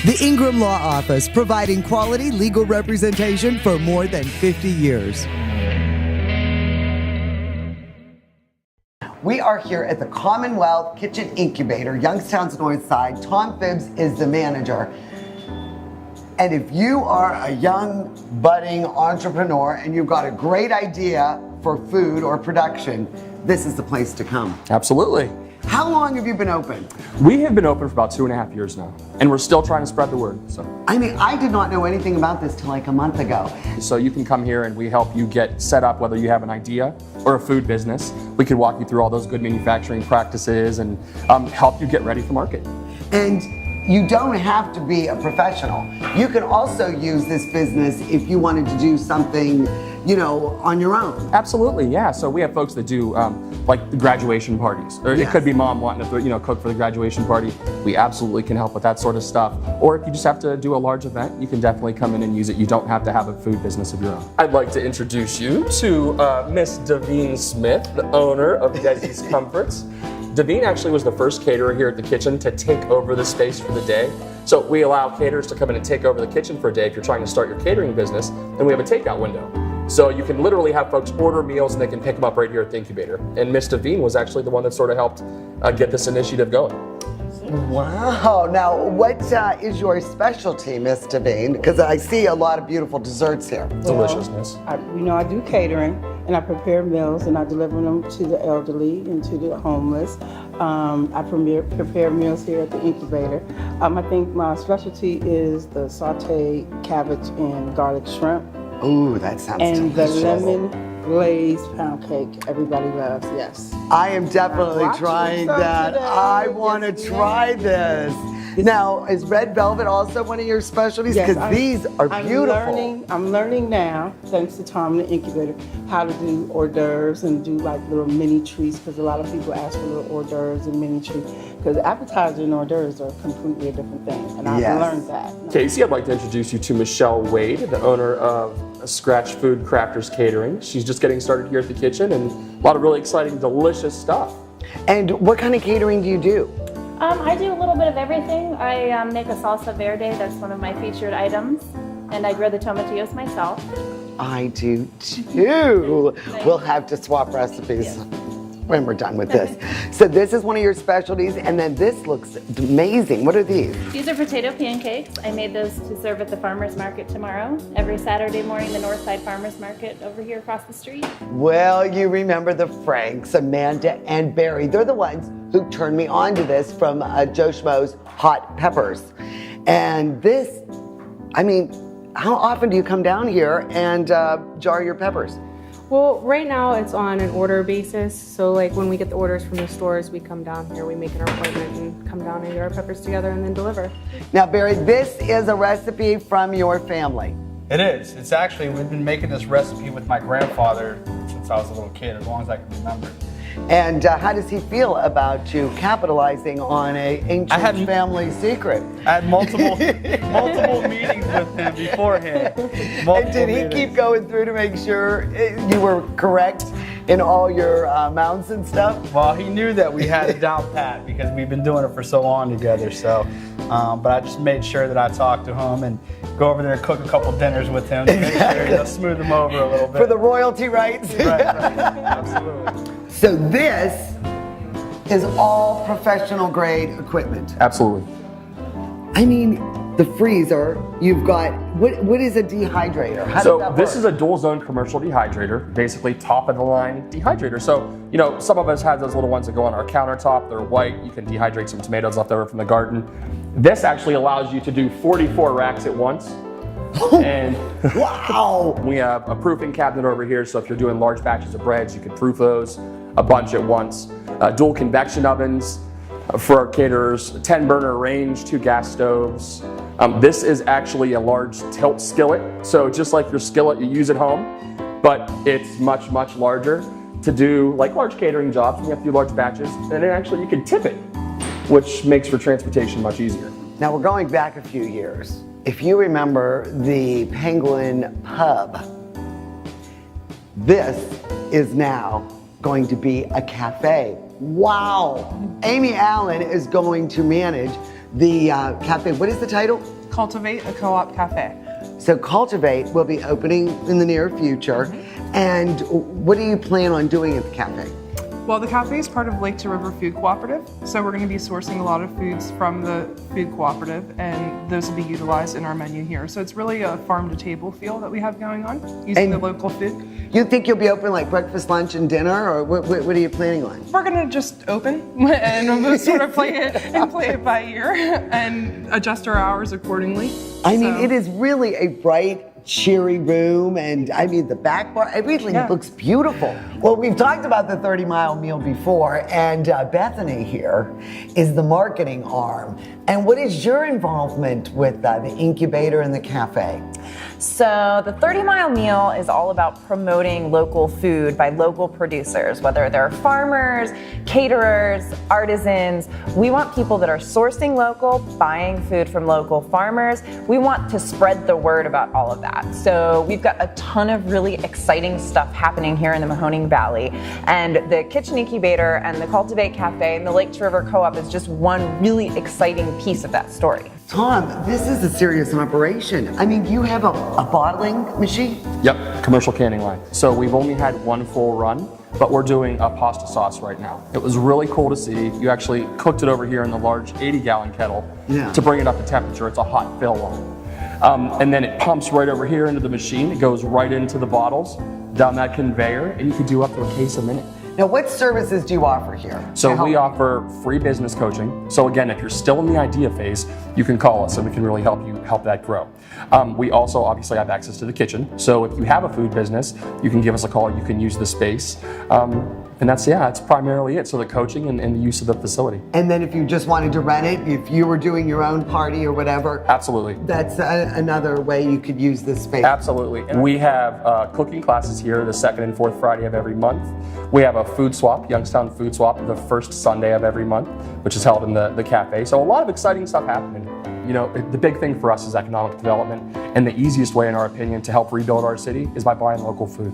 The Ingram Law Office, providing quality legal representation for more than 50 years. We are here at the Common Wealth Kitchen Incubator, Youngstown's North Side. Tom Phibbs is the manager. And if you are a young, budding entrepreneur and you've got a great idea for food or production, this is the place to come. Absolutely. How long have you been open? We have been open for about 2.5 years now, and we're still trying to spread the word. I mean, I did not know anything about this till like a month ago. So you can come here and we help you get set up, whether you have an idea or a food business. We can walk you through all those good manufacturing practices and help you get ready for market. And you don't have to be a professional. You can also use this business if you wanted to do something, you know, on your own. Absolutely, yeah. So we have folks that do like the graduation parties, or Yes. it could be mom wanting to, cook for the graduation party. We absolutely can help with that sort of stuff. Or if you just have to do a large event, you can definitely come in and use it. You don't have to have a food business of your own. I'd like to introduce you to Miss Davine Smith, the owner of Desi's Comforts. Davine actually was the first caterer here at the kitchen to take over the space for the day. So we allow caterers to come in and take over the kitchen for a day if you're trying to start your catering business, and we have a takeout window. So you can literally have folks order meals and they can pick them up right here at the incubator. And Miss Davine was actually the one that sort of helped get this initiative going. Wow. Now, what is your specialty, Miss Davine? Because I see a lot of beautiful desserts here. Deliciousness. I do catering, and I prepare meals, and I deliver them to the elderly and to the homeless. I prepare meals here at the incubator. I think my specialty is the sauteed cabbage and garlic shrimp. Ooh, that sounds and delicious. The lemon glazed pound cake. Everybody loves, yes. I am definitely Watch trying yourself that. today. I want to Yes, try this. Now, is red velvet also one of your specialties? Because these are beautiful. I'm learning now, thanks to Tom and the incubator, how to do hors d'oeuvres and do like little mini treats, because a lot of people ask for little hors d'oeuvres and mini treats. Because appetizer and hors d'oeuvres are completely a different thing, and I've learned that. Casey, I'd like to introduce you to Michelle Wade, the owner of Scratch Food Crafters Catering. She's just getting started here at the kitchen, and a lot of really exciting, delicious stuff. And what kind of catering do you do? I do a little bit of everything. I make a salsa verde, that's one of my featured items, and I grow the tomatillos myself. I do too. We'll have to swap recipes when we're done with this. So this is one of your specialties, and then this looks amazing. What are these? These are potato pancakes. I made those to serve at the farmer's market tomorrow. Every Saturday morning, the Northside Farmer's Market over here across the street. Well, you remember the Franks, Amanda and Barry. They're the ones who turned me on to this from Joe Schmo's Hot Peppers. And this, I mean, how often do you come down here and jar your peppers? Well, right now it's on an order basis. So like when we get the orders from the stores, we come down here, we make an appointment and come down and get our peppers together and then deliver. Now, Barry, this is a recipe from your family. It is. It's actually, we've been making this recipe with my grandfather since I was a little kid, as long as I can remember. And how does he feel about you capitalizing on an ancient family secret? I had multiple meetings with him beforehand. And did he keep going through to make sure you were correct in all your mounts and stuff? Well, he knew that we had it down pat because we've been doing it for so long together. So, but I just made sure that I talked to him and go over there and cook a couple dinners with him to make sure, smooth him over a little bit. For the royalty rights? Right, absolutely. So this is all professional grade equipment. Absolutely. I mean, the freezer, you've got, what is a dehydrator? How does that work? This is a dual zone commercial dehydrator, basically top of the line dehydrator. So, some of us have those little ones that go on our countertop. They're white. You can dehydrate some tomatoes left over from the garden. This actually allows you to do 44 racks at once. And wow! We have a proofing cabinet over here, so if you're doing large batches of breads, you can proof those a bunch at once. Dual convection ovens for our caterers, 10 burner range, 2 gas stoves. This is actually a large tilt skillet, so just like your skillet you use at home, but it's much, much larger to do like large catering jobs. We have to do large batches, and then actually you can tip it, which makes for transportation much easier. Now we're going back a few years. If you remember the Penguin Pub, this is now going to be a cafe. Wow! Amy Allen is going to manage the cafe. What is the title? Cultivate a Co-op Cafe. So Cultivate will be opening in the near future. And what do you plan on doing at the cafe? Well, the cafe is part of Lake to River Food Cooperative, so we're going to be sourcing a lot of foods from the food cooperative, and those will be utilized in our menu here. So it's really a farm-to-table feel that we have going on, using the local food. You think you'll be open like breakfast, lunch, and dinner, or what are you planning on? We're going to just open and we'll sort of play it by ear and adjust our hours accordingly. I mean, it is really a bright, cheery room, and I mean the back bar, everything looks beautiful. Well, we've talked about the 30-mile meal before, and Bethany here is the marketing arm. And what is your involvement with the incubator and the cafe? So the 30-mile meal is all about promoting local food by local producers, whether they're farmers, caterers, artisans. We want people that are sourcing local, buying food from local farmers. We want to spread the word about all of that. So we've got a ton of really exciting stuff happening here in the Mahoning Valley. And the Kitchen Incubator and the Cultivate Cafe and the Lake to River Co-op is just one really exciting piece of that story. Tom, this is a serious operation. I mean, you have a bottling machine? Yep, commercial canning line. So we've only had one full run, but we're doing a pasta sauce right now. It was really cool to see. You actually cooked it over here in the large 80-gallon kettle to bring it up to temperature. It's a hot fill line. And then it pumps right over here into the machine. It goes right into the bottles, down that conveyor, and you can do up to a case a minute. Now, what services do you offer here? So we offer free business coaching. So again, if you're still in the idea phase, you can call us and we can really help that grow. We also obviously have access to the kitchen. So if you have a food business, you can give us a call, you can use the space. And that's primarily it. So the coaching and the use of the facility. And then if you just wanted to rent it, if you were doing your own party or whatever. Absolutely. That's another way you could use this space. Absolutely. And we have cooking classes here the second and fourth Friday of every month. We have a food swap, Youngstown food swap, the first Sunday of every month, which is held in the cafe. So a lot of exciting stuff happening. You know, the big thing for us is economic development, and the easiest way, in our opinion, to help rebuild our city is by buying local food.